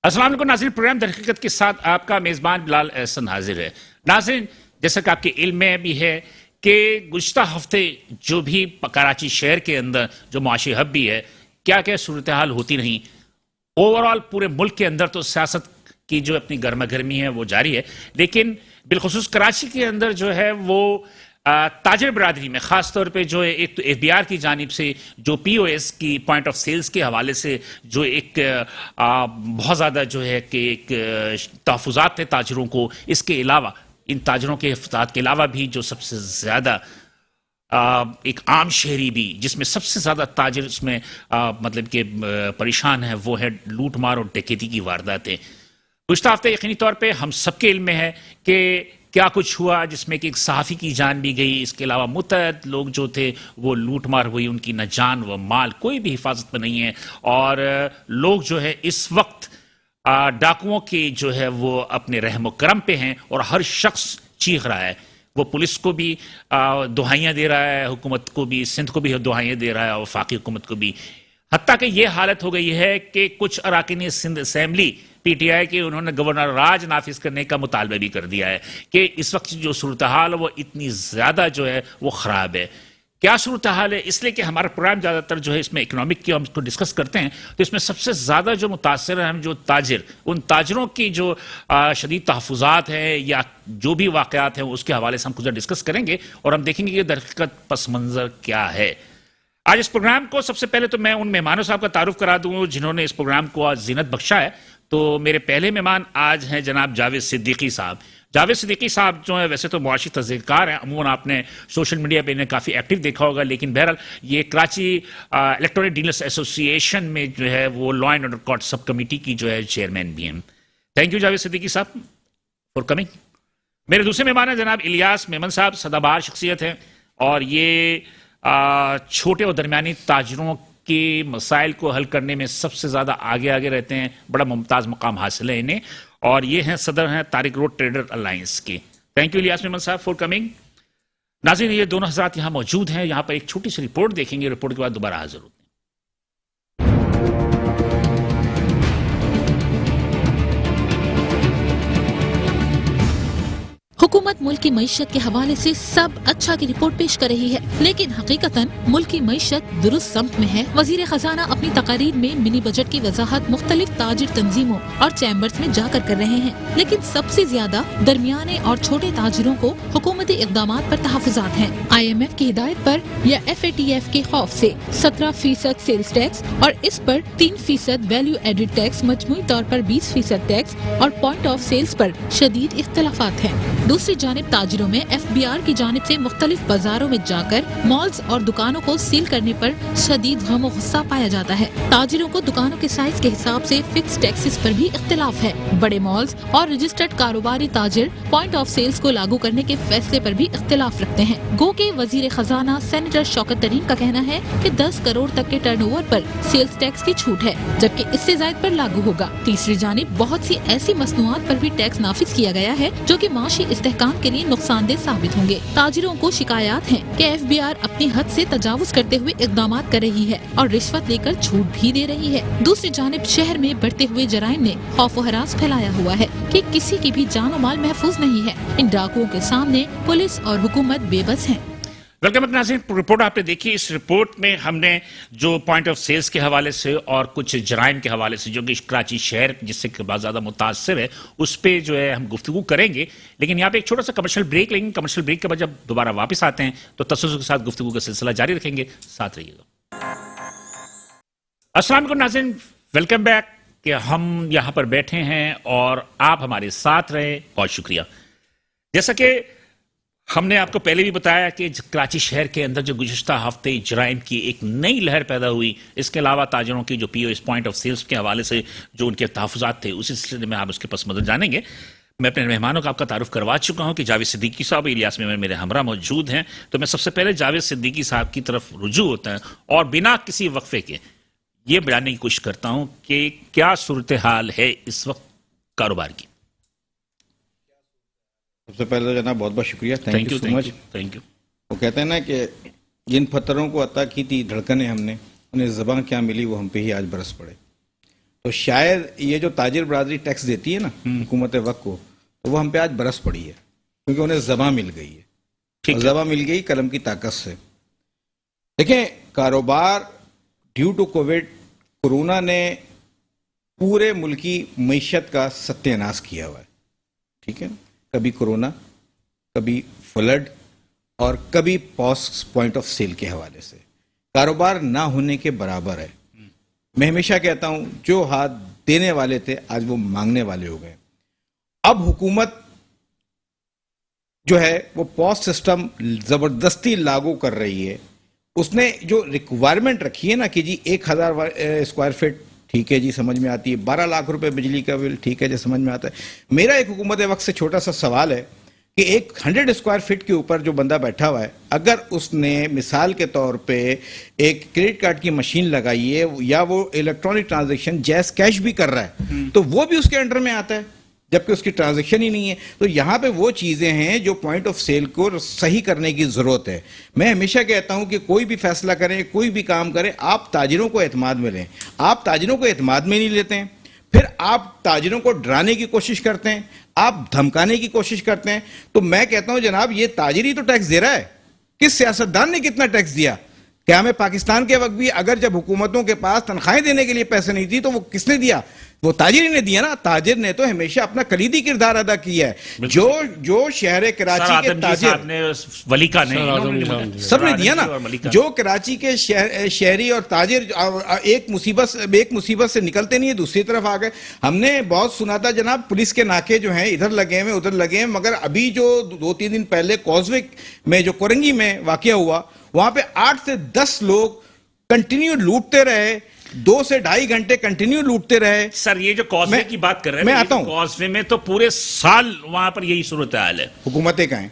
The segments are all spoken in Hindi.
अस्सलाम वालेकुम नाज़रीन, प्रोग्राम दर हकीकत के साथ आपका मेज़बान बिलाल एहसन हाजिर है। नाज़रीन, जैसा कि आपके इल्म में भी है कि गुज़िश्ता हफ्ते जो भी कराची शहर के अंदर जो मुआशी हब भी है, क्या क्या सूरत हाल होती रही। ओवरऑल पूरे मुल्क के अंदर तो सियासत की जो अपनी गर्मा गर्मी है वो जारी है, लेकिन बिलखुसूस कराची के अंदर जो है वो ताजिर बरादरी में ख़ास तौर पे जो है एक तो एफबीआर की जानिब से जो पीओएस की पॉइंट ऑफ सेल्स के हवाले से जो एक बहुत ज़्यादा जो है कि एक तहफ़्फ़ुज़ात थे ताजिरों को, इसके अलावा इन ताजिरों के हिफ़ाज़त के अलावा भी जो सबसे ज़्यादा एक आम शहरी भी जिसमें सबसे ज़्यादा ताजिर उसमें मतलब कि परेशान है, वो है लूट मार और डकैती की वारदातें। गुज़िश्ता हफ़्ते यकीनी तौर पे हम सबके इल्म में है कि क्या कुछ हुआ जिसमें कि एक सहाफ़ी की जान भी गई। इसके अलावा मुतअद्दिद लोग जो थे वो लूट मार हुई, उनकी न जान व माल कोई भी हिफाजत में नहीं है। और लोग जो है इस वक्त डाकुओं के जो है वो अपने रहम करम पे हैं और हर शख्स चीख रहा है। वो पुलिस को भी दुहाइयाँ दे रहा है, हुकूमत को भी, सिंध को भी दुहाइयाँ दे रहा है और वफाकी हुकूमत को भी। हत्ता कि ये हालत हो गई है कि कुछ अराकीन सिंध असेंबली पीटीआई के उन्होंने गवर्नर राज नाफिज करने का मुतालबा भी कर दिया है कि इस वक्त जो सूरत हाल है वो इतनी ज़्यादा जो है वो ख़राब है। क्या सूरत हाल है? इसलिए कि हमारा प्रोग्राम ज़्यादातर जो है इसमें इकोनॉमिक की हम इसको डिस्कस करते हैं, तो इसमें सबसे ज़्यादा जो मुतासर हैं हम जो ताजिर, उन ताजिरों की जो शदीद तहफ़्फ़ुज़ात हैं या जो भी वाक़यात हैं उसके हवाले से हम कुछ डिस्कस करेंगे और हम देखेंगे कि दरहकीकत पस मंज़र क्या है। आज इस प्रोग्राम को सबसे पहले तो मैं उन मेहमानों साहब का तारुफ करा दूँ जिन्होंने इस प्रोग्राम को आज ज़ीनत बख्शा है। तो मेरे पहले मेहमान आज हैं जनाब जावेद सिद्दीकी साहब। जावेद सिद्दीकी साहब जो है वैसे तो मुआशी तज़कीरकार हैं, अमूमन आपने सोशल मीडिया पे इन्हें काफ़ी एक्टिव देखा होगा, लेकिन बहरहाल ये कराची इलेक्ट्रॉनिक डीलर्स एसोसिएशन में जो है वो law and order court sub committee की जो है चेयरमैन भी हैं। थैंक यू जावेद सिद्दीकी साहब फॉर कमिंग। मेरे दूसरे मेहमान हैं जनाब इलियास मेमन साहब, सदाबहार शख्सियत हैं और ये छोटे और दरमियानी ताजिरों के मसाइल को हल करने में सबसे ज़्यादा आगे आगे रहते हैं, बड़ा मुमताज़ मकाम हासिल है इन्हें, और ये हैं सदर हैं तारिक रोड ट्रेडर अलायंस के। थैंक यू इलियास मेमन साहब फॉर कमिंग। नाज़रीन, ये दोनों हज़रात यहाँ मौजूद हैं, यहाँ पर एक छोटी सी रिपोर्ट देखेंगे, रिपोर्ट के बाद दोबारा हाजिर होते हैं। हुकूमत मुल्क की मईशत के हवाले से सब अच्छा की रिपोर्ट पेश कर रही है, लेकिन हकीकतन मुल्क की मईशत दुरुस्त सम्त में है। वजीर खजाना अपनी तकारीर में मिनी बजट की वजाहत मुख्तलिफ ताजिर तंजीमों और चैम्बर्स में जाकर कर रहे हैं, लेकिन सबसे ज्यादा दरमियाने और छोटे ताजिरों को हुकूमती इकदाम पर तहफ़्फ़ुज़ात हैं। IMF की हिदायत पर या FATF के खौफ से 17% सेल्स टैक्स और इस पर 3% वैल्यू एडिड टैक्स, मजमूई तौर पर 20% टैक्स और पॉइंट ऑफ सेल्स पर शदीद इख्तलाफात हैं। दूसरी जानिब ताजिरों में FBR की जानिब से मुख्तलिफ बाजारों में जाकर मॉल्स और दुकानों को सील करने पर शदीद गम और गुस्सा पाया जाता है। ताजिरों को दुकानों के साइज के हिसाब से फिक्स टैक्सेस पर भी इख्तिलाफ है। बड़े मॉल्स और रजिस्टर्ड कारोबारी ताजिर पॉइंट ऑफ सेल्स को लागू करने के फैसले पर भी इख्तिलाफ रखते हैं। गो के वजीर खजाना सेनेटर शौकत तरीन का कहना है कि 10 करोड़ तक के टर्नओवर पर सेल्स टैक्स की छूट है, जबकि इससे ज्यादा पर लागू होगा। तीसरी जानिब बहुत सी ऐसी मसनूआत पर भी टैक्स नाफिज किया गया है जो कि माशी इस्तेहकाम के लिए नुकसानदेह साबित होंगे। ताजिरों को शिकायत है कि FBR अपनी हद से तजावुज करते हुए इकदाम कर रही है और रिश्वत लेकर छूट भी दे रही है। दूसरी जानिब शहर में बढ़ते हुए जराइम ने खौफ व हरास फैलाया हुआ है कि किसी की भी जान और माल महफूज नहीं है। इन डाकुओं के सामने पुलिस और हुकूमत बेबस है। वेलकम नाज़रीन, रिपोर्ट आपने देखी। इस रिपोर्ट में हमने जो पॉइंट ऑफ सेल्स के हवाले से और कुछ जराइम के हवाले से जो कि कराची शहर जिससे बहुत ज़्यादा मुतासर है उस पर जो है हम गुफ्तगू करेंगे, लेकिन यहाँ पे एक छोटा सा कमर्शियल ब्रेक लेंगे। कमर्शियल ब्रेक के बाद जब दोबारा वापस आते हैं तो तसल्जुल के साथ गुफ्तगू का सिलसिला जारी रखेंगे, साथ रहिएगा। अस्सलाम वालेकुम नाज़रीन, वेलकम बैक कि हम यहाँ पर बैठे हैं और आप हमारे साथ रहे, बहुत शुक्रिया। जैसा कि हमने आपको पहले भी बताया कि कराची शहर के अंदर जो गुज़िश्ता हफ्ते जराइम की एक नई लहर पैदा हुई, इसके अलावा ताजिरों की जो POS पॉइंट ऑफ सेल्स के हवाले से जो उनके तहफ़्फ़ुज़ात थे उसी सिलसिले में आप उसके पस मंज़र जानेंगे। मैं अपने मेहमानों का आपका तारुफ करवा चुका हूँ कि जावेद सिद्दीकी साहब इलियास में मेरे हमरा मौजूद हैं, तो मैं सबसे पहले जावेद सिद्दीकी साहब की तरफ रुजू होता है और बिना किसी वक्फे के ये बताने की कोशिश करता हूँ कि क्या सूरत हाल है इस वक्त कारोबार की। सबसे पहले जनाब बहुत बहुत शुक्रिया, thank you so much. Thank you. वो कहते हैं ना कि जिन पत्थरों को अता की थी धड़कनें हमने, उन्हें ज़बां क्या मिली वो हम पे ही आज बरस पड़े। तो शायद ये जो ताजिर बरादरी टैक्स देती है ना हुकूमत वक्त को, तो वो हम पे आज बरस पड़ी है, क्योंकि उन्हें जबा मिल गई है। ठीक और है। जबा मिल गई कलम की ताकत से। देखें, कारोबार ड्यू टू कोविड, कोरोना ने पूरे मुल्क की मईशत का सत्यानाश किया हुआ है। ठीक है, कभी कोरोना, कभी फ्लड और कभी पॉइंट ऑफ सेल के हवाले से कारोबार ना होने के बराबर है। मैं हमेशा कहता हूं, जो हाथ देने वाले थे आज वो मांगने वाले हो गए। अब हुकूमत जो है वो पॉस सिस्टम जबरदस्ती लागू कर रही है। उसने जो रिक्वायरमेंट रखी है ना कि जी 1000 स्क्वायर फीट, ठीक है जी, समझ में आती है। 12 लाख रुपए बिजली का बिल, ठीक है जी, समझ में आता है। मेरा एक हुकूमत वक्त से छोटा सा सवाल है कि एक 100 स्क्वायर फीट के ऊपर जो बंदा बैठा हुआ है, अगर उसने मिसाल के तौर पे एक क्रेडिट कार्ड की मशीन लगाई है या वो इलेक्ट्रॉनिक ट्रांजैक्शन जैस कैश भी कर रहा है, तो वो भी उसके अंडर में आता है, जबकि उसकी ट्रांजैक्शन ही नहीं है। तो यहां पे वो चीजें हैं जो पॉइंट ऑफ सेल को सही करने की जरूरत है। मैं हमेशा कहता हूं कि कोई भी फैसला करें, कोई भी काम करें, आप ताजिरों को एतमाद में लें। आप ताजिरों को एतमाद में नहीं लेते हैं, फिर आप ताजिरों को डराने की कोशिश करते हैं, आप धमकाने की कोशिश करते हैं। तो मैं कहता हूं जनाब, ये ताजिर ही तो टैक्स दे रहा है। किस सियासतदान ने कितना टैक्स दिया? क्या हमें पाकिस्तान के वक्त भी अगर जब हुकूमतों के पास तनख्वाहें देने के लिए पैसे नहीं थी तो वो किसने दिया? वो ताजिर ने दिया ना। ताजिर ने तो हमेशा अपना कलीदी किरदार अदा किया है। जो शहर कराची के ताजिर, वली का नहीं, सबने दिया ना। जो कराची के शहरी और ताजिर एक मुसीबत से निकलते नहीं है, दूसरी तरफ आ गए। हमने बहुत सुना था जनाब, पुलिस के नाके जो हैं इधर लगे हैं उधर लगे हैं, मगर अभी जो 2-3 दिन पहले कॉजवे में जो कोरंगी में वाकया हुआ, वहां पे 8 से 10 लोग कंटिन्यू लूटते रहे, 2 से 2.5 घंटे कंटिन्यू लूटते रहे। सर, ये जो कॉजवे की बात कर रहे हैं, मैं आता हूं, कॉजवे में तो पूरे साल वहां पर यही सूरत हाल है। हुकूमतें कहें,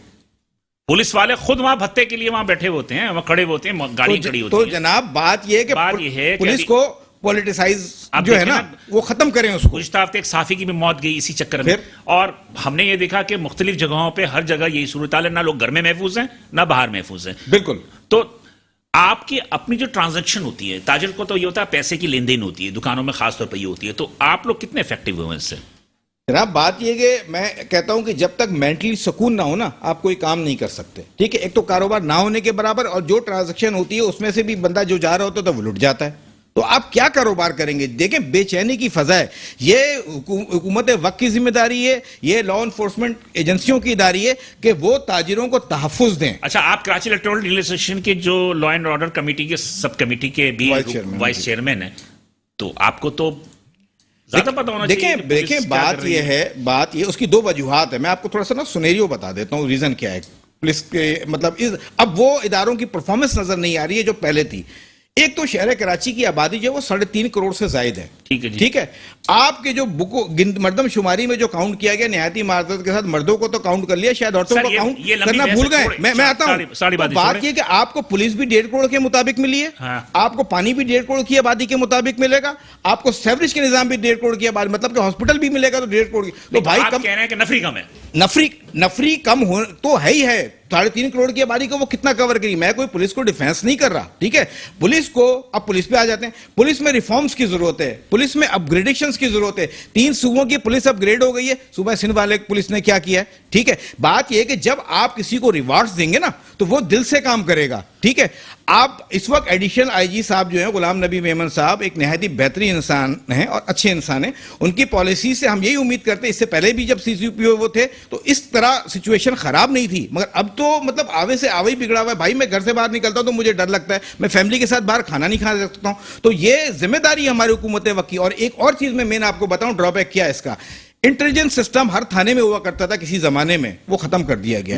पुलिस वाले खुद वहां भत्ते के लिए वहां बैठे होते हैं, वहां खड़े होते हैं, गाड़ी खड़ी होती है। तो जनाब बात यह है कि पुलिस को पॉलिटिसाइज जो है ना वो खत्म करें उसको। गुज़िश्ता हफ्ते एक साफी की भी मौत गई इसी चक्कर में। और हमने ये देखा कि मुख्तलिफ जगहों पे हर जगह यही सूरत हाल है, ना लोग घर में महफूज हैं ना बाहर महफूज हैं। बिल्कुल। तो आपकी अपनी जो ट्रांजैक्शन होती है, ताजिर को तो ये होता है पैसे की लेन देन होती है, दुकानों में खासतौर पर ये होती है, तो आप लोग कितने इफेक्टिव हुए इससे? जनाब बात यह कि मैं कहता हूं कि जब तक मेंटली सुकून ना हो ना, आप कोई काम नहीं कर सकते। ठीक है, एक तो कारोबार ना होने के बराबर, और जो ट्रांजैक्शन होती है उसमें से भी बंदा जो जा रहा होता है तो वो लुट जाता है। तो आप क्या कारोबार करेंगे? देखें, बेचैनी की फजा है। ये हुकूमत वक्त की जिम्मेदारी है, ये लॉ एनफोर्समेंट एजेंसियों की दारी है कि वो ताजिरों को तहफ़्फ़ुज़ दें। अच्छा, आप कराची इलेक्टोरल रिलेशन के जो लॉ एंड ऑर्डर कमेटी के सब कमेटी के भी वाइस चेयरमैन है, तो आपको तो ज्यादा पता होना चाहिए। देखें बात ये उसकी 2 वजूहात है। मैं आपको थोड़ा सा ना सुनेरियो बता देता हूँ, रीजन क्या है। पुलिस के मतलब अब वो इदारों की परफॉर्मेंस नजर नहीं आ रही है जो पहले थी। एक तो शहर कराची की आबादी जो है वो 3.5 करोड़ से जायद है। ठीक है, आपके जो मर्दमशुमारी में जो काउंट किया गया, निहायती मार्जत के साथ मर्दों को तो काउंट कर लिया, शायद औरतों को काउंट करना भूल गए। मैं आता हूं, तो बात यह कि आपको पुलिस भी 1.5 करोड़ के मुताबिक मिली है। आपको पानी भी 1.5 करोड़ की आबादी के मुताबिक मिलेगा। आपको सेवरेज के निजाम भी 1.5 करोड़ की आबादी, मतलब कि हॉस्पिटल भी मिलेगा तो 1.5 करोड़ की। तो भाई कम कह रहे हैं कि नफरी कम है। नफरी कम हो तो है ही है। 3.5 करोड़ की आबादी को वो कितना कवर करी? मैं कोई पुलिस को डिफेंस नहीं कर रहा। ठीक है, पुलिस को, अब पुलिस पे आ जाते हैं। पुलिस में रिफॉर्म्स की जरूरत है, पुलिस में अपग्रेडेशंस की जरूरत है। 3 सूबों की पुलिस अपग्रेड हो गई है। सूबा सिंध वाले पुलिस ने क्या किया है? ठीक है, बात यह है कि जब आप किसी को रिवार्ड्स देंगे ना तो वो दिल से काम करेगा। ठीक है, आप इस वक्त एडिशनल आईजी साहब जो हैं गुलाम नबी मेमन साहब एक नहायती बेहतरीन इंसान हैं और अच्छे इंसान हैं। उनकी पॉलिसी से हम यही उम्मीद करते हैं, इससे पहले भी जब सीसीपीओ वो थे तो इस तरह सिचुएशन खराब नहीं थी, मगर अब तो मतलब आवे से आवे ही बिगड़ा हुआ है। भाई मैं घर से बाहर निकलता हूं तो मुझे डर लगता है, मैं फैमिली के साथ बाहर खाना नहीं खा सकता हूं। तो ये जिम्मेदारी हमारी हुकूमत वक्त की। और एक और चीज मैं आपको बताऊं, ड्रॉबैक क्या है इसका। इंटेलिजेंस सिस्टम हर थाने में हुआ करता था किसी जमाने में, वो खत्म कर दिया गया।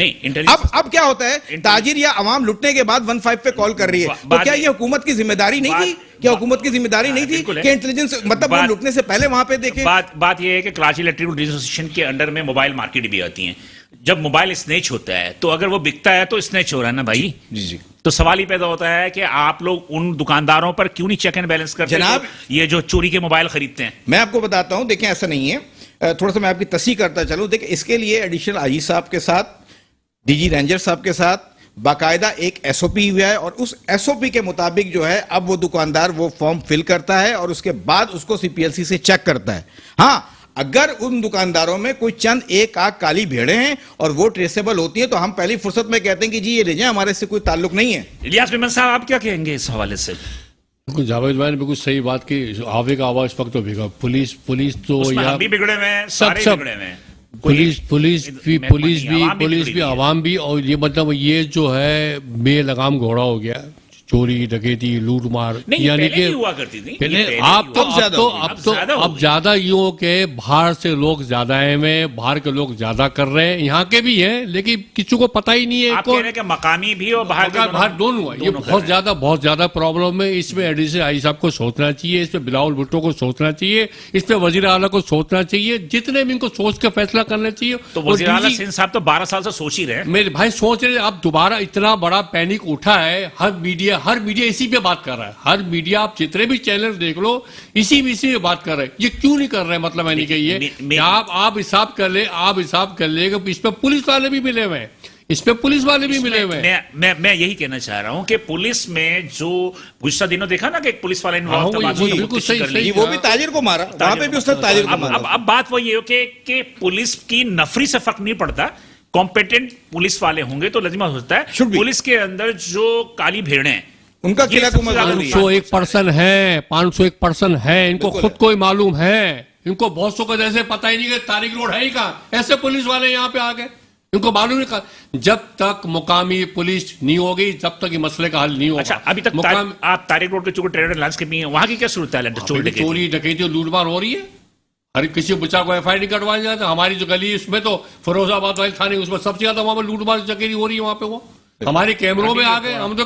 अब क्या होता है, ताजिर या अवाम लुटने के बाद 15 पे कॉल कर रही है। तो क्या ये हुकूमत की जिम्मेदारी नहीं थी? क्या हुकूमत की जिम्मेदारी नहीं थी कि इंटेलिजेंस मतलब वो लुटने से पहले वहां पे देखे? बात ये है कि कराची इलेक्ट्रिकल एसोसिएशन के अंडर में मोबाइल मार्केट भी आती है। जब मोबाइल स्नेच होता है तो अगर वो बिकता है तो स्नेच हो रहा है ना भाई। जी। तो सवाल ही पैदा होता है कि आप लोग उन दुकानदारों पर क्यों नहीं चेक एंड बैलेंस करते जनाब, ये जो चोरी के मोबाइल खरीदते हैं? मैं आपको बताता हूं, देखें ऐसा नहीं है, थोड़ा सा मैं आपकी तस्सीह करता चलूं। देखिए, इसके लिए एडिशनल आईजी साहब के साथ, डीजी रेंजर साहब के साथ, बाकायदा एक एसओपी हुआ है, और उस एसओपी के मुताबिक जो है अब वो दुकानदार वो फॉर्म फिल करता है और उसके बाद उसको सीपीएलसी से चेक करता है। हाँ, अगर उन दुकानदारों में कोई चंद एक आग काली भेड़ें हैं और वो ट्रेसेबल होती हैं तो हम पहली फुर्सत में कहते हैं कि जी ये ले जाएं, हमारे इससे कोई ताल्लुक नहीं है। इलियास मेमन साहब, आप क्या कहेंगे इस हवाले से? बिल्कुल जावेद भाई ने बिल्कुल सही बात की। आवे का आवाज वक्त तो बिगा पुलिस तो उसमें या हम भी बिगड़े हुए हैं, सारे सब बिगड़े हुए हैं। पुलिस भी आवाम भी, और ये मतलब ये जो है बेलगाम घोड़ा हो गया, चोरी डकैती लूट मार, नहीं, यानी पहले कि भी हुआ करती थी। पहले ये पहले आप भी तो हुआ। अब ज्यादा यूं के बाहर से लोग ज्यादा आए हुए, बाहर के लोग ज्यादा कर रहे हैं, यहाँ के भी हैं लेकिन किसी को पता ही नहीं है। आप कह रहे हैं कि मकामी भी और बाहर दोनों हुआ। ये बहुत ज्यादा प्रॉब्लम है। इसमें एडीसी आई साहब को सोचना चाहिए, इसमें बिलावल भुट्टो को सोचना चाहिए, इसमें वजीर आला को सोचना चाहिए, जितने भी इनको सोच के फैसला करना चाहिए। तो वजीर आला सिंह साहब तो 12 साल से सोच ही रहे हैं। मेरे भाई सोच रहे, अब दोबारा इतना बड़ा पैनिक उठा है, हर मीडिया इसी पे बात कर रहा है। हर मीडिया, आप जितने भी चैनल देख लो, इसी पे बात कर रहे हैं। ये क्यों नहीं कर रहे? मतलब है नहीं कि ये आप हिसाब कर ले कि इस पे पुलिस वाले भी मिले हुए हैं, इस पे पुलिस वाले भी मिले हुए हैं। मैं यही कहना चाह रहा हूं कि पुलिस में जो गुस्सा दिनों देखा ना कि एक पुलिस वाला इन्वॉल्व था, बिल्कुल सही, वो भी ताजिर को मारा, वहां पे भी उसने ताजिर को मारा। अब बात वही है कि पुलिस की नफरी से फर्क नहीं पड़ता। कॉम्पिटेंट पुलिस वाले होंगे तो लजमा होता है। पुलिस के अंदर जो काली भेड़ें हैं उनका किला को 501% है, इनको खुद को ही मालूम है। इनको बहुत सौ को जैसे पता ही नहीं कि तारिक रोड है ही कहाँ, ऐसे पुलिस वाले यहाँ पे आ गए, इनको मालूम नहीं। जब तक मुकामी पुलिस नहीं होगी, जब तक ये मसले का हल नहीं होगा। अच्छा, अभी तक आप तारिक रोड के चूंकि ट्रेडर लॉन्च के भी हैं, वहां की क्या सूरत है? चोरी डकैती लूटमार हो रही है। हर किसी बच्चा को एफआईआर नहीं कटवाया जाता। हमारी जो गली उसमें तो फिरोजाबाद वाली थाने, उसमें सबसे ज्यादा वहां पर लूटमार डकैती हो रही है। वहां पे वो हमारे कैमरों में आ गए। हम तो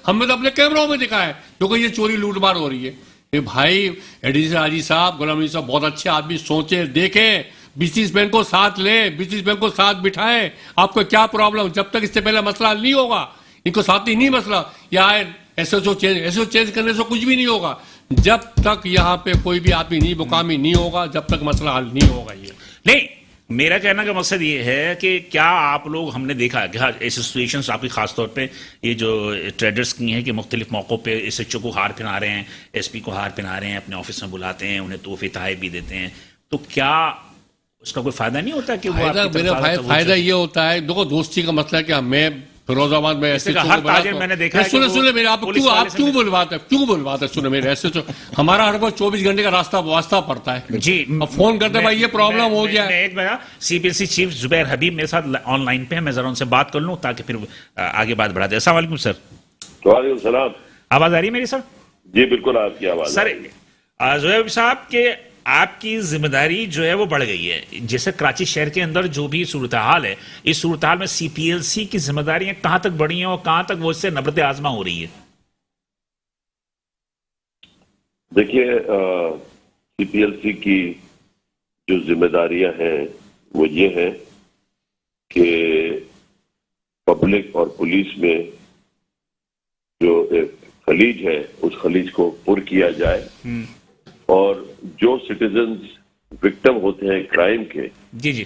हमने तो अपने कैमरों में दिखा है देखो ये चोरी लूटमार हो रही है। ये भाई एडीसी हाजी साहब, गुलाम नबी साहब बहुत अच्छे आदमी, सोचे देखें, बिजनेसमैन को साथ लें, बिजनेसमैन को साथ बिठाएं। आपको क्या प्रॉब्लम, जब तक इससे पहले मसला नहीं होगा, इनको साथ ही नहीं मसला, या एसएचओ चेंज करने से कुछ भी नहीं होगा। जब तक यहाँ पे कोई भी आदमी नहीं मुकामी नहीं होगा, जब तक मसला हल नहीं होगा। ये नहीं, मेरा कहना का मकसद ये है कि क्या आप लोग, हमने देखा कि ऐसी सिचुएशंस आपकी खासतौर पे ये जो ट्रेडर्स की हैं कि मुख्तलिफ मौक़ों पे एसएचओ को हार पहना रहे हैं, एसपी को हार पहना रहे हैं, अपने ऑफिस में बुलाते हैं, उन्हें तोहफे तोहफे भी देते हैं, तो क्या उसका कोई फायदा नहीं होता? कि फायदा ये होता है, देखो दोस्ती का मसला है कि मैं फिरोजाबाद में ऐसे मैंने देखा है। सुने मेरे, आप क्यों बुलवाते सुने मेरे ऐसे तो हमारा हर बार 24 घंटे का रास्ता पड़ता है जी। अब फोन करते भाई ये प्रॉब्लम हो गया। एक मेरा सीपीएलसी चीफ जुबैर हबीब मेरे साथ ऑनलाइन पे है, मैं जरा उनसे बात कर लूं ताकि फिर आगे बात बढ़ाते हैं। अस्सलाम वालेकुम सर। वालेकुम सलाम। आवाज आ रही है मेरी सर? जी बिल्कुल आपकी आवाज सर। जुबैर साहब के आपकी जिम्मेदारी जो है वो बढ़ गई है। जैसे कराची शहर के अंदर जो भी सूरत हाल है, इस सूरत हाल में सीपीएलसी की जिम्मेदारियां कहां तक बढ़ी हैं और कहां तक वो इससे नबरत आजमा हो रही है? देखिए, सीपीएलसी की जो जिम्मेदारियां हैं वो ये हैं कि पब्लिक और पुलिस में जो एक खलीज है उस खलीज को पुर किया जाए, और जो सिटीजन्स विक्टिम होते हैं क्राइम के, जी,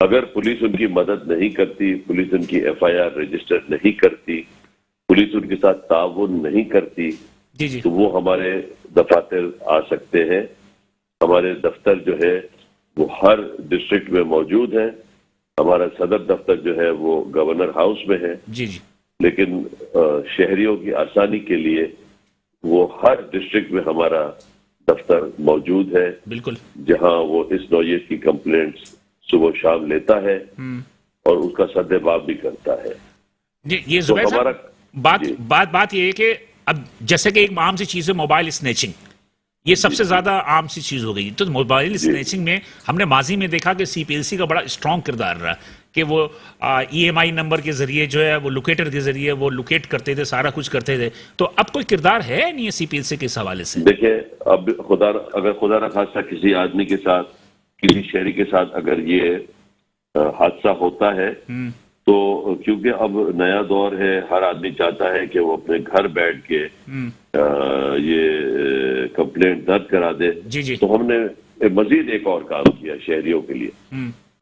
अगर पुलिस उनकी मदद नहीं करती, पुलिस उनकी एफआईआर रजिस्टर नहीं करती, पुलिस उनके साथ ताउन नहीं करती, जी, तो वो हमारे दफातर आ सकते हैं। हमारे दफ्तर जो है वो हर डिस्ट्रिक्ट में मौजूद है। हमारा सदर दफ्तर जो है वो गवर्नर हाउस में है। जी, लेकिन शहरियों की आसानी के लिए वो हर डिस्ट्रिक्ट में हमारा दफ्तर मौजूद है, बिल्कुल, जहां वो इस नौयत की कंप्लेंट्स सुबह शाम लेता है और उसका सद्देबाब भी करता है। ये जुबैर साहब, बात ये है कि अब जैसे कि एक आम सी चीज है मोबाइल स्नैचिंग, ये सबसे ज्यादा आम सी चीज हो गई। तो मोबाइल स्नैचिंग में हमने माजी में देखा कि सीपीएलसी का बड़ा स्ट्रॉन्ग किरदार रहा कि वो ईएमआई नंबर के जरिए जो है वो लोकेटर के जरिए वो लोकेट करते थे, सारा कुछ करते थे। तो अब कोई किरदार है नहीं है सीपीएलसी के इस हवाले से? देखिए, अब अगर खुदा न खास्ता किसी आदमी के साथ, किसी शहरी के साथ अगर ये हादसा होता है, तो क्योंकि अब नया दौर है, हर आदमी चाहता है कि वो अपने घर बैठ के ये कंप्लेंट दर्ज करा दे। जी। तो हमने मजीद एक और काम किया शहरियों के लिए।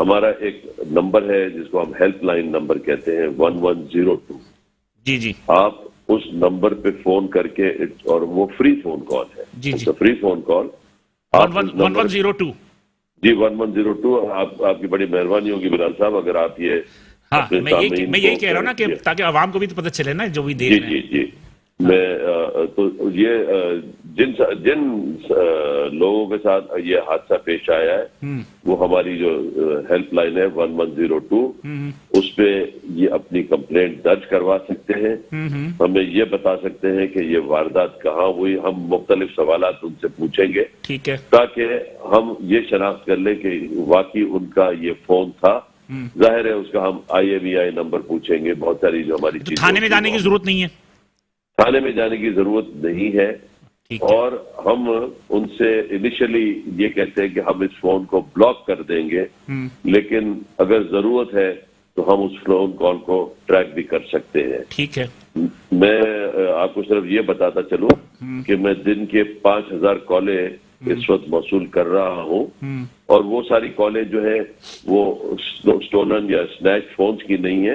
हमारा एक नंबर है जिसको हम हेल्पलाइन नंबर कहते हैं 1102। जी जी आप उस नंबर पे फोन करके और वो फ्री फोन कॉल है, जी, जी। Free phone call. 1102। जी 1102। आपकी बड़ी मेहरबानी होगी बिलाल साहब अगर आप ये हाँ, अपने मैं सामने यही कह रहा हूँ ना कि जी ताकि आवाम को भी तो पता चले ना जो भी देख जी रहे हैं। जी मैं तो ये जिन जिन लोगों के साथ ये हादसा पेश आया है वो हमारी जो हेल्पलाइन है 1102 उस पे ये अपनी कंप्लेंट दर्ज करवा सकते हैं। हमें ये बता सकते हैं कि ये वारदात कहाँ हुई, हम मुख्तलिफ सवालात उनसे पूछेंगे ठीक है। ताकि हम ये शनाख्त कर लें कि वाकई उनका ये फोन था। जाहिर है उसका हम IMEI नंबर पूछेंगे, बहुत सारी जो हमारी तो चीजें थाने में जाने की जरूरत नहीं है। थाने में जाने की जरूरत नहीं है। ठीक है। और हम उनसे इनिशियली ये कहते हैं कि हम इस फोन को ब्लॉक कर देंगे, लेकिन अगर जरूरत है तो हम उस फोन कॉल को ट्रैक भी कर सकते हैं। ठीक है। मैं आपको सिर्फ ये बताता चलूं कि मैं दिन के 5000 कॉलें इस वक्त मौसूल कर रहा हूं और वो सारी कॉलें जो है वो स्टोलन या स्नैच फोन्स की नहीं है,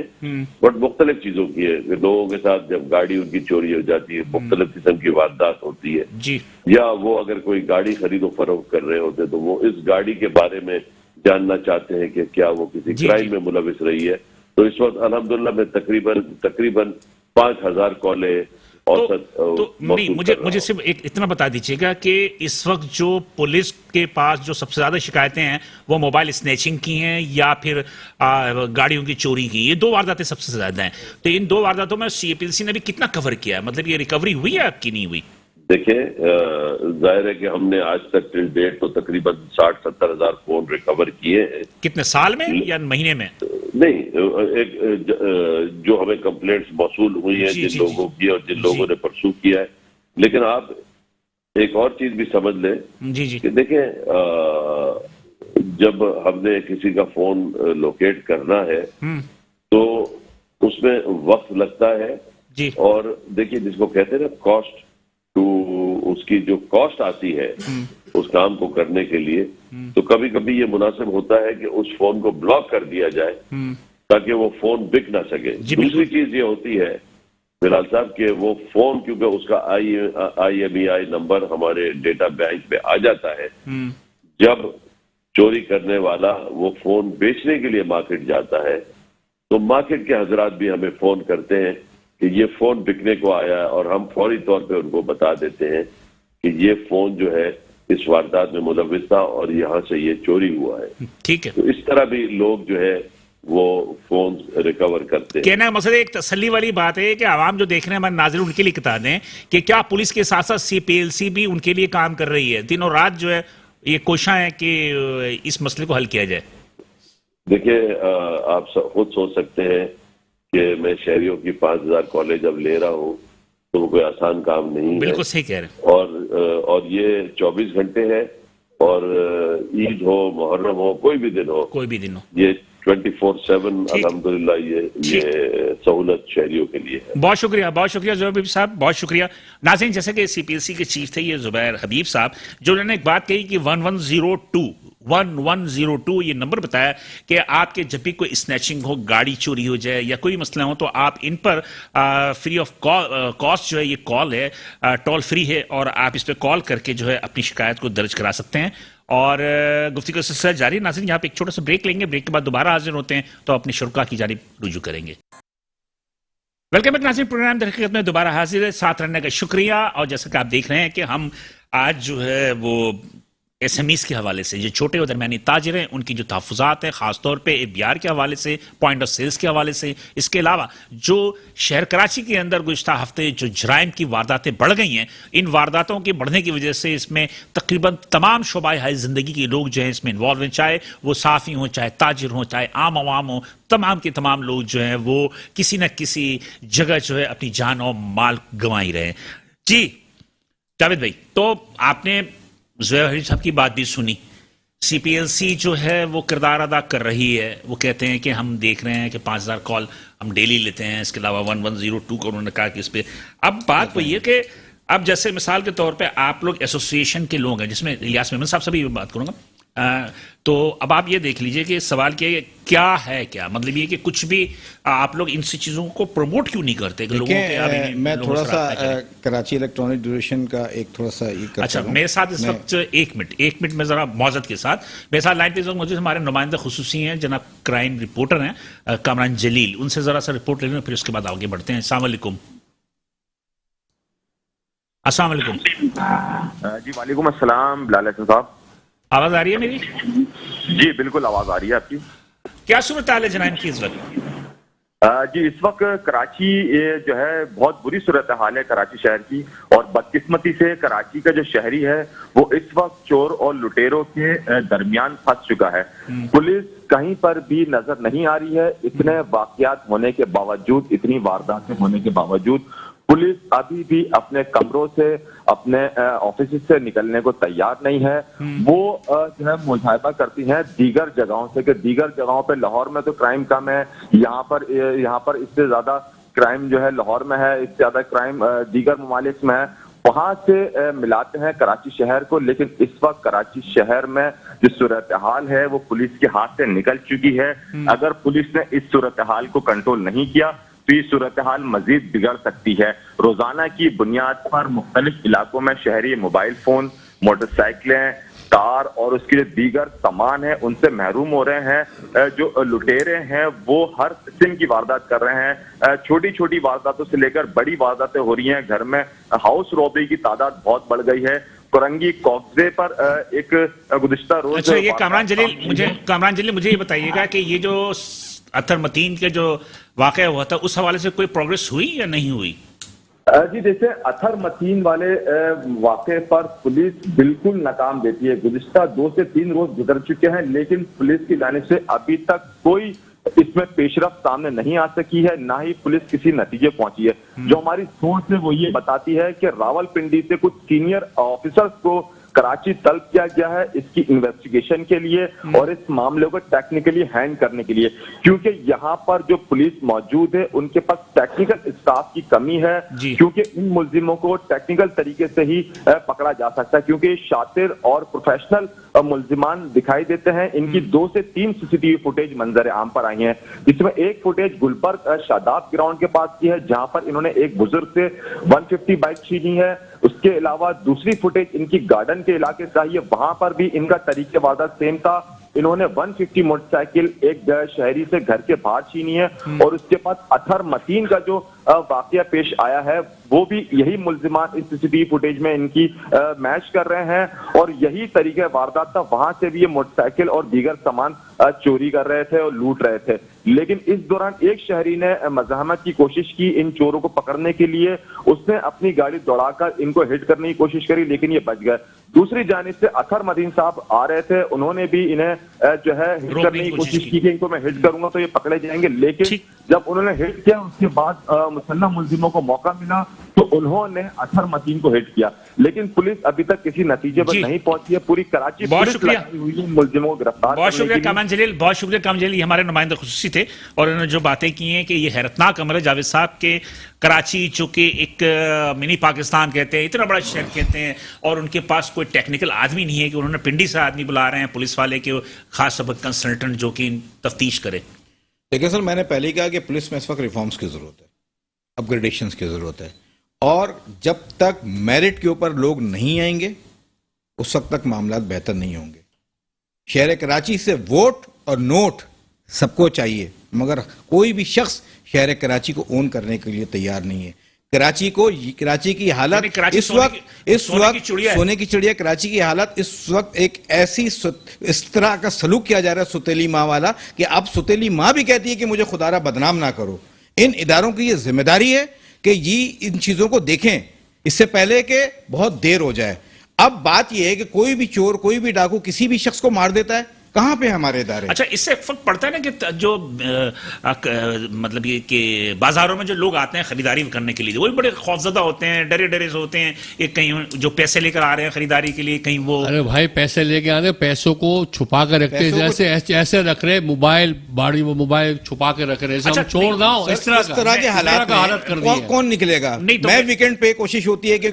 बट मुख्तलिफ चीजों की है। लोगों के साथ जब गाड़ी उनकी चोरी हो जाती है, मुख्तलिफ किस्म की वारदात होती है, जी या वो अगर कोई गाड़ी खरीदो फरोख्त कर रहे होते तो वो इस गाड़ी के बारे में जानना चाहते हैं कि क्या वो किसी जी, क्राइम जी। में मुलविस रही है। तो इस वक्त अल्हम्दुलिल्लाह में तकरीबन 5000 कॉलें औसत तो नहीं, मौसूल कर रहा मुझे हूं। सिर्फ एक इतना बता दीजिएगा कि इस वक्त जो पुलिस के पास जो सबसे ज्यादा शिकायतें हैं वो मोबाइल स्नैचिंग की हैं या फिर गाड़ियों की चोरी की, ये दो वारदातें सबसे ज्यादा हैं। तो इन दो वारदातों में CPLC ने भी कितना कवर किया है, मतलब ये रिकवरी हुई है आपकी नहीं हुई? देखिए जाहिर है कि हमने आज तक टिल डेट तो तकरीबन 60-70 हजार फोन रिकवर किए हैं। कितने साल में या महीने में? नहीं, जो हमें कंप्लेंट्स मौसूल हुई हैं जी, जिन जी, लोगों की और जिन लोगों जी। ने परसू किया है। लेकिन आप एक और चीज भी समझ लें जी जी कि देखें जब हमने किसी का फोन लोकेट करना है तो उसमें वक्त लगता है। जी और देखिए जिसको कहते हैं ना कॉस्ट टू, उसकी जो कॉस्ट आती है उस काम को करने के लिए, तो कभी कभी ये मुनासिब होता है कि उस फोन को ब्लॉक कर दिया जाए ताकि वो फोन बिक ना सके। जी, दूसरी चीज ये होती है बिलाल साहब कि वो फोन क्योंकि उसका IMEI नंबर हमारे डेटा बैंक पे आ जाता है, जब चोरी करने वाला वो फोन बेचने के लिए मार्केट जाता है तो मार्केट के हजरात भी हमें फोन करते हैं कि ये फोन बिकने को आया है और हम फौरी तौर पे उनको बता देते हैं कि ये फोन जो है इस वारदात में मुलविस था और यहाँ से ये चोरी हुआ है। ठीक है। तो इस तरह भी लोग जो है वो फोन रिकवर करते हैं। कहना मतलब एक तसल्ली वाली बात है कि आवाम जो देख रहे हैं हमारे नाज़रीन उनके लिए बता दें कि क्या पुलिस के साथ साथ CPLC भी उनके लिए काम कर रही है, दिन और रात जो है ये कोशिश है कि इस मसले को हल किया जाए। देखिए आप खुद सोच सकते हैं कि मैं शहरियों की 5000 कॉलेज अब ले रहा हूँ तो वो कोई आसान काम नहीं है। बिल्कुल सही कह रहे हैं। और ये 24 घंटे है और ईद हो, मुहर्रम हो, कोई भी दिन हो, कोई भी दिन हो, ये 24/7 अल्हम्दुलिल्लाह ये सहूलत शहरियों के लिए है। बहुत शुक्रिया ज़ुबैर हबीब साहब, बहुत शुक्रिया। नाज़रीन, जैसे कि CPLC के चीफ थे ये ज़ुबैर हबीब साहब, जो उन्होंने एक बात कही कि 1102 ये नंबर बताया कि आपके जब भी कोई स्नैचिंग हो, गाड़ी चोरी हो जाए या कोई मसला हो तो आप इन पर फ्री ऑफ कॉस्ट जो है ये कॉल है, टोल फ्री है और आप इस पर कॉल करके जो है अपनी शिकायत को दर्ज करा सकते हैं। और गुफ्तगू का सिलसिला जारी। नाज़रीन, यहाँ पे एक छोटा सा ब्रेक लेंगे, ब्रेक के बाद दोबारा हाजिर होते हैं तो अपनी शुरुका की जानिब रुजू करेंगे। वेलकम बैक नाज़रीन, प्रोग्राम दर हकीकत में दोबारा हाजिर है, साथ रहने का शुक्रिया। और जैसा कि आप देख रहे हैं कि हम आज जो है वो SMEs के हवाले से, जो छोटे और दरमियानी ताजिर हैं उनकी जो तहफ़्फ़ुज़ात है, ख़ासतौर पे ABR के हवाले से, पॉइंट ऑफ सेल्स के हवाले से, इसके अलावा जो शहर कराची के अंदर गुज़श्ता हफ्ते जो जराइम की वारदातें बढ़ गई हैं, इन वारदातों के बढ़ने की वजह से इसमें तकरीबन तमाम शोबाए हाय ज़िंदगी के लोग जो हैं इसमें इन्वॉल्व हैं, चाहे वो साफ़ी हों, चाहे ताजिर हों, चाहे आम आवाम हों, तमाम के तमाम लोग जो हैं वो किसी न किसी जगह जो है अपनी जान और माल गंवा ही रहे हैं। जी जावेद भाई, तो आपने ज़ुबैर हबीब साहब की बात भी सुनी। CPLC जो है वो किरदार अदा कर रही है। वो कहते हैं कि हम देख रहे हैं कि 5000 कॉल हम डेली लेते हैं। इसके अलावा 1102 को उन्होंने कहा कि इस पर अब बात वही है कि अब जैसे मिसाल के तौर पे आप लोग एसोसिएशन के लोग हैं, जिसमें इलियास मेमन साहब से भी बात करूंगा, तो अब आप ये देख लीजिए कि सवाल क्या है, क्या मतलब ये कि कुछ भी आप लोग इन सी चीजों को प्रमोट क्यों नहीं करते कि लोगों के देखिए, मैं थोड़ा सा कराची इलेक्ट्रॉनिक ड्यूरेशन का एक थोड़ा सा ये करता अच्छा हूं। मेरे साथ इस वक्त एक मिनट में जरा मौजत के साथ मेरे साथ लाइन पे इस वक्त मौजूद हमारे नुमाइंदा खुसूसी हैं, जनाब क्राइम रिपोर्टर हैं कामरान जलील। उनसे जरा सा रिपोर्ट ले लें, फिर उसके बाद आगे बढ़ते हैं। अस्सलाम वालेकुम। अस्सलाम वालेकुम जी वालेकुम अस्सलाम बिलाल हसन साहब। आवाज आ रही है मेरी? जी बिल्कुल आवाज आ रही है आपकी। क्या सूरत हाल है जनाब की इस वक्त? जी इस वक्त कराची ये जो है बहुत बुरी सूरत हाल है कराची शहर की, और बदकिस्मती से कराची का जो शहरी है वो इस वक्त चोर और लुटेरों के दरमियान फंस चुका है। पुलिस कहीं पर भी नजर नहीं आ रही है। इतने वाकयात होने के बावजूद, इतनी वारदातें होने के बावजूद पुलिस अभी भी अपने कमरों से, अपने ऑफिस से निकलने को तैयार नहीं है। वो जो है मुजाहिदा करती है दीगर जगहों से, कि दीगर जगहों पे लाहौर में तो क्राइम कम है, यहाँ पर इससे ज्यादा क्राइम जो है लाहौर में है, इससे ज्यादा क्राइम दीगर ममालिक में है। वहां से मिलाते हैं कराची शहर को, लेकिन इस वक्त कराची शहर में जो सूरत हाल है वो पुलिस के हाथ से निकल चुकी है। अगर पुलिस ने इस सूरत हाल को कंट्रोल नहीं किया तो ये सूरत हाल मजीद बिगड़ सकती है। रोजाना की बुनियाद पर मुख्तलिफ इलाकों में शहरी मोबाइल फोन, मोटरसाइकिलें, कार और उसके जो दीगर सामान है उनसे महरूम हो रहे हैं। जो लुटेरे हैं वो हर किस्म की वारदात कर रहे हैं। छोटी छोटी वारदातों से लेकर बड़ी वारदातें हो रही हैं। घर में हाउस रॉबरी की तादाद बहुत बढ़ गई है। कुरंगी कब्जे पर एक गुज़िश्ता रोज। अच्छा, ये कामरान जलील मुझे ये बताइएगा कि ये जो अतर मतीन के जो वाकया हुआ था उस हवाले से कोई प्रोग्रेस हुई या नहीं हुई? जी देखिए, अथर मतीन वाले वाक़े पर पुलिस बिल्कुल नाकाम देती है। गुज़िश्ता 2 से 3 रोज गुजर चुके हैं, लेकिन पुलिस की जानिब से अभी तक कोई इसमें पेशरफ सामने नहीं आ सकी है, ना ही पुलिस किसी नतीजे पहुंची है। जो हमारी सोच है वो ये बताती है कि रावलपिंडी से कुछ सीनियर ऑफिसर्स को कराची तलब किया गया है इसकी इन्वेस्टिगेशन के लिए और इस मामले को टेक्निकली हैंड करने के लिए, क्योंकि यहाँ पर जो पुलिस मौजूद है उनके पास टेक्निकल स्टाफ की कमी है। क्योंकि इन मुलजिमों को टेक्निकल तरीके से ही पकड़ा जा सकता है, क्योंकि शातिर और प्रोफेशनल मुलजिमान दिखाई देते हैं। इनकी 2 से 3 सीसीटीवी फुटेज मंजर आम पर आई है, जिसमें एक फुटेज गुलबर्ग शादाब ग्राउंड के पास की है जहां पर इन्होंने एक बुजुर्ग से 150 बाइक छीनी है। उसके अलावा दूसरी फुटेज इनकी गार्डन के इलाके से आई है, वहां पर भी इनका तरीके वारदात सेम था। इन्होंने 150 मोटरसाइकिल एक शहरी से घर के बाहर छीनी है। और उसके बाद अथर मतीन का जो वाकया पेश आया है वो भी यही मुलजिमान इस सीसीटीवी फुटेज में इनकी मैच कर रहे हैं और यही तरीके वारदात था। वहां से भी ये मोटरसाइकिल और दीगर सामान चोरी कर रहे थे और लूट रहे थे। लेकिन इस दौरान एक शहरी ने मज़ाहमत की कोशिश की इन चोरों को पकड़ने के लिए। उसने अपनी गाड़ी दौड़ाकर इनको हिट करने की कोशिश करी, लेकिन ये बच गए। दूसरी जानिब से अथर मदीन साहब आ रहे थे, उन्होंने भी इन्हें जो है हिट करने की कोशिश की कि इनको मैं हिट करूंगा तो ये पकड़े जाएंगे। लेकिन जब उन्होंने हिट किया उसके बाद मुसल्लम मुलजिमों को मौका मिला तो उन्होंने अथर मतीन को हिट किया, लेकिन पुलिस अभी तक किसी नतीजे पर नहीं पहुंची है। पूरी कराची पुलिस लगी हुई है मुलजिमों को गिरफ्तार। बहुत शुक्रिया कामरान जलील, बहुत शुक्रिया कामरान जलील, हमारे नुमाइंदा खुसूसी थे और उन्होंने जो बातें की हैं कि ये हैरतनाक अमल है। जावेद साहब के कराची चूंकि एक मिनी पाकिस्तान कहते हैं, इतना बड़ा शहर कहते हैं और उनके पास कोई टेक्निकल आदमी नहीं है कि उन्होंने पिंडी से आदमी बुला रहे हैं पुलिस वाले के खास सबक कंसल्टेंट जो कि तफ्तीश करे। देखिए सर, मैंने पहले ही कहा कि पुलिस में इस वक्त रिफॉर्म्स की जरूरत है, अपग्रेडेशंस की जरूरत है, और जब तक मेरिट के ऊपर लोग नहीं आएंगे उस वक्त तक मामला बेहतर नहीं होंगे। शहर कराची से वोट और नोट सबको चाहिए, मगर कोई भी शख्स शहर कराची को ओन करने के लिए तैयार नहीं है। कराची की हालत इस वक्त सोने की चिड़िया। कराची की हालत इस वक्त एक ऐसी इस तरह का सलूक किया जा रहा है सुतेली माँ वाला कि अब सुतेली माँ भी कहती है कि मुझे खुदारा बदनाम ना करो। इन इदारों की ये जिम्मेदारी है कि ये इन चीजों को देखें इससे पहले कि बहुत देर हो जाए। अब बात यह है कि कोई भी चोर, कोई भी डाकू किसी भी शख्स को मार देता है, कहाँ पे हमारे इदारे? अच्छा, इससे फर्क पड़ता है ना कि जो मतलब ये कि बाजारों में जो लोग आते हैं खरीदारी करने के लिए, वो भी बड़े खौफजदा होते हैं, डरे डरे से होते हैं। एक कहीं जो पैसे लेकर आ रहे हैं खरीदारी के लिए, कहीं वो अरे भाई पैसे लेके आने, पैसों को छुपा कर रखते हैं, जैसे ऐसे रख रहे, मोबाइल बाड़ी में मोबाइल छुपा के रख रहे हैं। अच्छा, हम छोड़ ना हो इस तरह के हालात कर दी है। कौन निकलेगा? नहीं तो मैं वीकेंड पे कोशिश होती है कि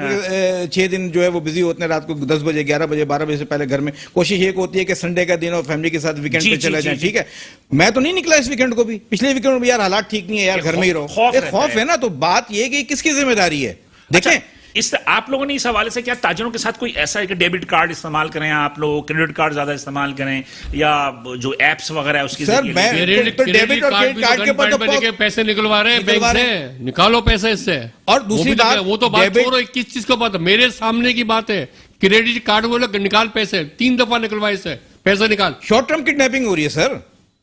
6 दिन जो है वो बिजी होते हैं, रात को 10 बजे 11 बजे 12 बजे से पहले घर में। कोशिश एक होती है कि संडे का दिन और फैमिली के साथ वीकेंड पे चले जाएं, ठीक है। मैं तो नहीं निकला इस वीकेंड को भी, पिछले वीकेंड में यार हालात ठीक नहीं है यार, घर में ही रहो, खौफ है ना। तो बात ये कि किसकी जिम्मेदारी है? देखें, इस आप लोगों ने इस हवाले से क्या ताजिरों के साथ कोई ऐसा है कि डेबिट कार्ड इस्तेमाल करें आप लोग, क्रेडिट कार्ड ज्यादा इस्तेमाल करें, या जो एप्स वगैरह है उसकी सर मैं तो डेबिट और क्रेडिट कार्ड के ऊपर तो पैसे निकलवा रहे हैं बैंक से, निकालो पैसे इससे। और दूसरी बात, वो तो बात छोड़ो, किस चीज को बात, मेरे सामने की बात है, क्रेडिट कार्ड वो लोग निकाल पैसे, 3 दफा निकलवाए इससे पैसे निकाल। शॉर्ट टर्म किडनैपिंग हो रही है सर,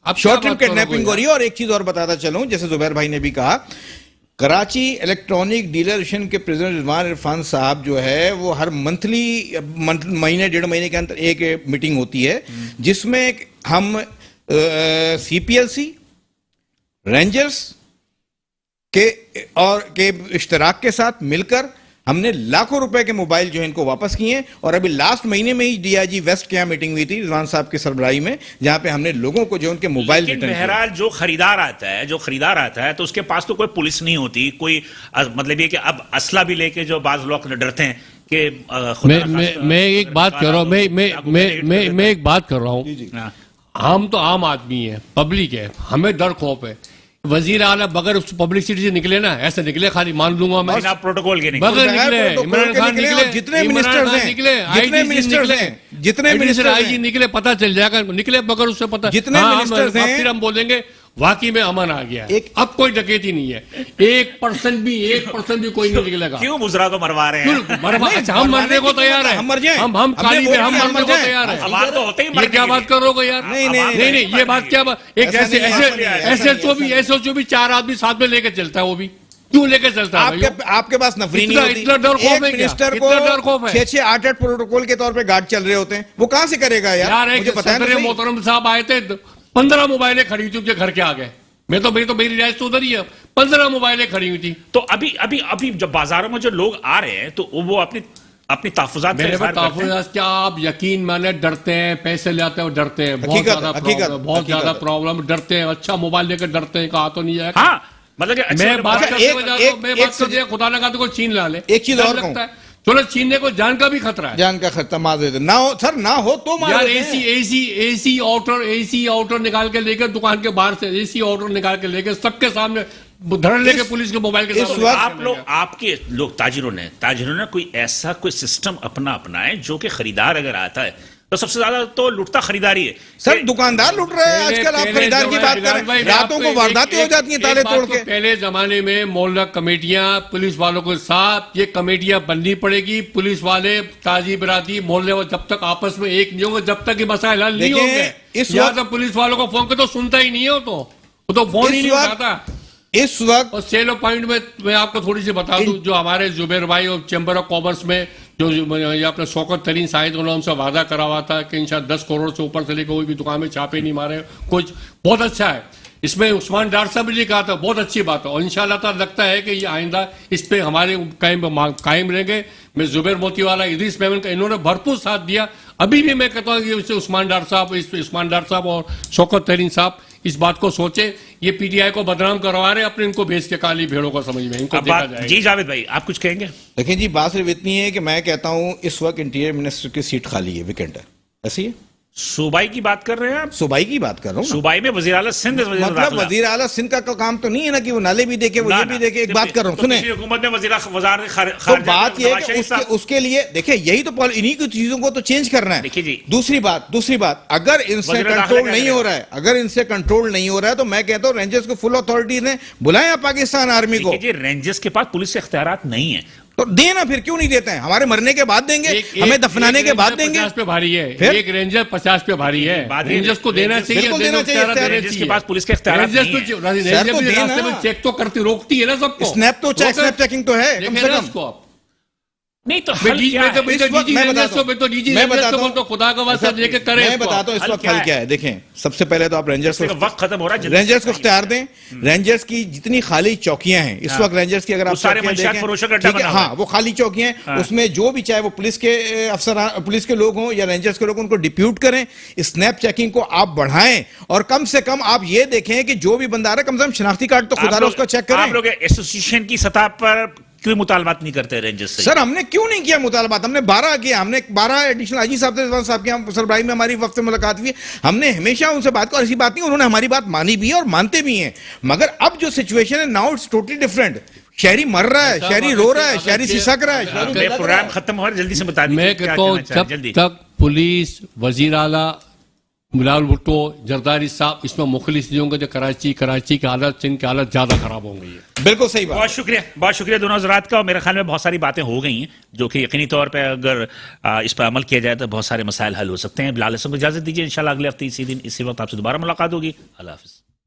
अब शॉर्ट टर्म किडनैपिंग हो रही है। और एक चीज और बताता चलूं, जैसे जुबैर भाई ने भी कहा, कराची इलेक्ट्रॉनिक डीलर एसोसिएशन के प्रेसिडेंट रिजवान इरफान साहब जो है वो हर महीने 1.5 महीने के अंदर एक मीटिंग होती है, जिसमें हम सीपीएलसी, रेंजर्स के इश्तराक के साथ मिलकर हमने लाखों रुपए के मोबाइल जो है इनको वापस किए हैं। और अभी लास्ट महीने में ही डीआईजी वेस्ट के यहाँ मीटिंग हुई थी रिजवान साहब की सरबराही में, जहां पे हमने लोगों को जो उनके मोबाइल रिटर्न किए। बहरहाल जो खरीदार आता है तो उसके पास तो कोई पुलिस नहीं होती, कोई मतलब ये कि अब असला भी लेके जो बाज लोग डरते हैं कि मैं एक बात कर रहा हूँ, मैं एक बात कर रहा हूँ, हम तो आम आदमी है, पब्लिक है, हमें डर खौफ है। वजीर आला बगैर उस पब्लिसिटी से निकले ना, ऐसे निकले खाली मान लूंगा मैं, प्रोटोकॉल के बगैर निकले, इमरान खान निकले, जितने मिनिस्टर्स हैं, जितने मिनिस्टर आईजी निकले, पता चल जाएगा, निकले बगैर उससे पता, जितने मिनिस्टर्स हैं, फिर हम बोलेंगे वाकई में अमन आ गया। अब कोई डकैती नहीं है, 1% भी कोई नहीं निकलेगा। क्यों मुजरा को मरवा रहे हैं? अच्छा, हम मरने को तैयार है, हम काली में हम मरने को तैयार है। सवाल तो होते ही, ये क्या बात करोगे यार? नहीं, ये बात क्या बात? एक ऐसे जो भी 4 आदमी साथ में लेके चलता है, वो भी क्यों लेके चलता है? आपके पास नफरी नहीं होती। एक मिनिस्टर को 6-6, 8-8 प्रोटोकॉल के तौर पे गार्ड चल रहे होते हैं, वो कहां से करेगा यार? मुझे पता है। मोहतरम साहब आए थे, 15 मोबाइलें खड़ी हुई थी उनके घर के आगे, मेरी रिहायश तो उधर ही है, 15 मोबाइलें खड़ी हुई थी। तो अभी जब बाजारों में जो लोग आ रहे हैं तो वो अपनी तहफुजात क्या आप यकीन माने, डरते हैं, पैसे ले आते हैं, डरते हैं, बहुत ज्यादा प्रॉब्लम, डरते हैं। अच्छा मोबाइल लेकर डरते हैं, कहा तो नहीं जाएगा। हाँ, मतलब मैं बात करते खुदा ना को छीन ला ले। एक चीज और लगता है, चलो छीनने को जान का भी खतरा है, जान का खतरा मार देते ना हो सर, ना हो तो मार देते हैं। एसी आउटर निकाल के लेकर दुकान के बाहर से एसी आउटर निकाल के लेकर सबके सामने धड़ लेके पुलिस के मोबाइल के साथ आपके लोग ताजिरों ने कोई ऐसा कोई सिस्टम अपनाए जो कि खरीदार अगर आता है तो सबसे ज्यादा तो लुटता खरीदारी है सर, दुकानदार लुट रहे हैं आजकल। आप खरीदार की बात कर रहे हैं, रातों को वारदातें हो जाती हैं ताले तोड़ के। पहले जमाने में मोहल्ला कमेटियां पुलिस वालों के साथ, ये कमेटियां बननी पड़ेगी। पुलिस वाले, ताजी बराती, मोहल्ले वाले जब तक आपस में एक नहीं होंगे, जब तक ये मसाइल हल नहीं होंगे, या तो पुलिस वालों को फोन कर तो सुनता ही नहीं हो, तो फोन ही नहीं उठाता। इस वक्त और सेलो पॉइंट में मैं आपको थोड़ी सी बता दूं, जो हमारे जुबैर भाई और चैम्बर ऑफ कॉमर्स में जो अपने शौकत तरीन शाहिद, उन्होंने उनसे वादा करा हुआ था कि इंशाल्लाह 10 करोड़ से ऊपर से लेकर कोई भी दुकान में छापे नहीं मारे, कुछ बहुत अच्छा है। इसमें उस्मान डार साहब ने कहा था, बहुत अच्छी बात है, और इंशाल्लाह ताला लगता है कि ये आइंदा इस पे हमारे कायम रहेंगे। मैं जुबैर मोतीवाला, इदरीस मेमन का इन्होंने भरपूर साथ दिया। अभी भी मैं कहता हूँ कि उस्मान डार साहब और शौकत तरीन साहब इस बात को सोचे, ये पीटीआई को बदनाम करवा रहे, अपने इनको भेज के काली भेड़ों को समझ में इनको देखा जाएगा। जी जावेद भाई, आप कुछ कहेंगे? देखिए जी, बात सिर्फ इतनी है कि मैं कहता हूं इस वक्त इंटीरियर मिनिस्टर की सीट खाली है, वेकेंट है। ऐसी है। सूबाई की बात कर रहे हैं आप? सूबाई की बात कर रहा हूँ। सूबाई में वजीर आला सिंध, मतलब वजीर आला सिंध का काम तो नहीं है ना कि वो नाले भी देखे, वो ये भी देखे। एक बात कर रहा हूँ, सुने, हुकूमत में तो बात ये है कि उसके लिए देखिए, यही तो इन्हीं की चीजों को तो चेंज करना है। देखिए जी, दूसरी बात, अगर इनसे कंट्रोल नहीं हो रहा है, तो मैं कहता हूँ रेंजर्स को फुल अथॉरिटी ने बुलाया पाकिस्तान आर्मी को। रेंजर्स के पास पुलिस से इख्तियारात नहीं है, तो देना, फिर क्यों नहीं देते हैं? हमारे मरने के बाद देंगे, हमें दफनाने के बाद देंगे। 50 पे भारी है, एक रेंजर 50 पे भारी है, रेंजर्स को देना चाहिए, रेंजर्स के पास पुलिस के इख्तियारात नहीं है। चेक तो करती, रोकती है ना सबको। स्नैप चेकिंग तो है कम से कम। नहीं तो मैं हल डी- क्या मैं तो- है? मैं तो इस वक्त डीजी मैं रेंजर्स बताता को- हूं। मैं तो डीजी मैं रेंजर्स बताता को हूं। बोलता हूं, खुदा का वास्ता लेके करें मैं इसको। बताता हूं इस हल वक्त क्या हल है? क्या है। देखें, सबसे पहले तो आप रेंजर्स इसका को वक्त खत्म हो रहा है, जल्दी रेंजर्स से को इख्तियार दें। रेंजर्स की जितनी खाली चौकियां हैं इस हाँ। वक्त रेंजर्स की, अगर वो आप सारे चौकियां मंशियात देखें, फरोशों का अड्डा ठीक है, बना हुआ हाँ, वो खाली चौकियां हैं, हाँ। उसमें जो भी चाहे वो पुलिस के अफसर, पुलिस के लोग हों या रेंजर्स के लोग, उनको डिप्यूट करें। स्नैप चेकिंग को आप बढ़ाएं और कम से कम आप ये देखें कि जो भी बंदा आ रहा है, कम से कम शनाख्ती कार्ड तो खुदा आप लोग- उसका चेक आप करें। लोग एसोसिएशन की सतह पर क्यों मुतालबात नहीं करते रेंजर्स से? सर, हमने क्यों नहीं किया मुतालबात? हमने 12 किया, हमने 12 एडिशनल आईजी साहब के यहाँ सरबराही में हमारी वक्त से मुलाकात हुई है। हमने हमेशा उनसे बात की और ऐसी बात नहीं, उन्होंने हमारी बात मानी भी है और मानते भी हैं। मगर अब जो सिचुएशन है नाउ, इट्स टोटली डिफरेंट। शहरी मर रहा है, शहरी रो रहा है, शहरी सिसक रहा है, शहरी मेरा बिलख रहा प्रोग्राम है। खत्म हो रहा है, जल्दी से बता दीजिए मैं क्या कहता हूं कहना चाह रहे हैं, जब जल्दी। तक पुलिस, वजीर आला, बिलावल भुट्टो, जरदारी साहब इसमें मुखलिस नहीं होंगे तो कराची की हालत, सिंध की हालत ज्यादा खराब हो गई है। बिल्कुल सही बात। बहुत शुक्रिया दोनों हजरात का। और मेरे ख्याल में बहुत सारी बातें हो गई हैं जो कि यकीनी तौर पे अगर इस पर अमल किया जाए तो बहुत सारे मसाइल हल हो सकते हैं। बिलाल हसन को इजाजत दीजिए, इंशाल्लाह अगले हफ्ते इसी दिन इसी वक्त आपसे दोबारा मुलाकात होगी। अल्लाह हाफिज।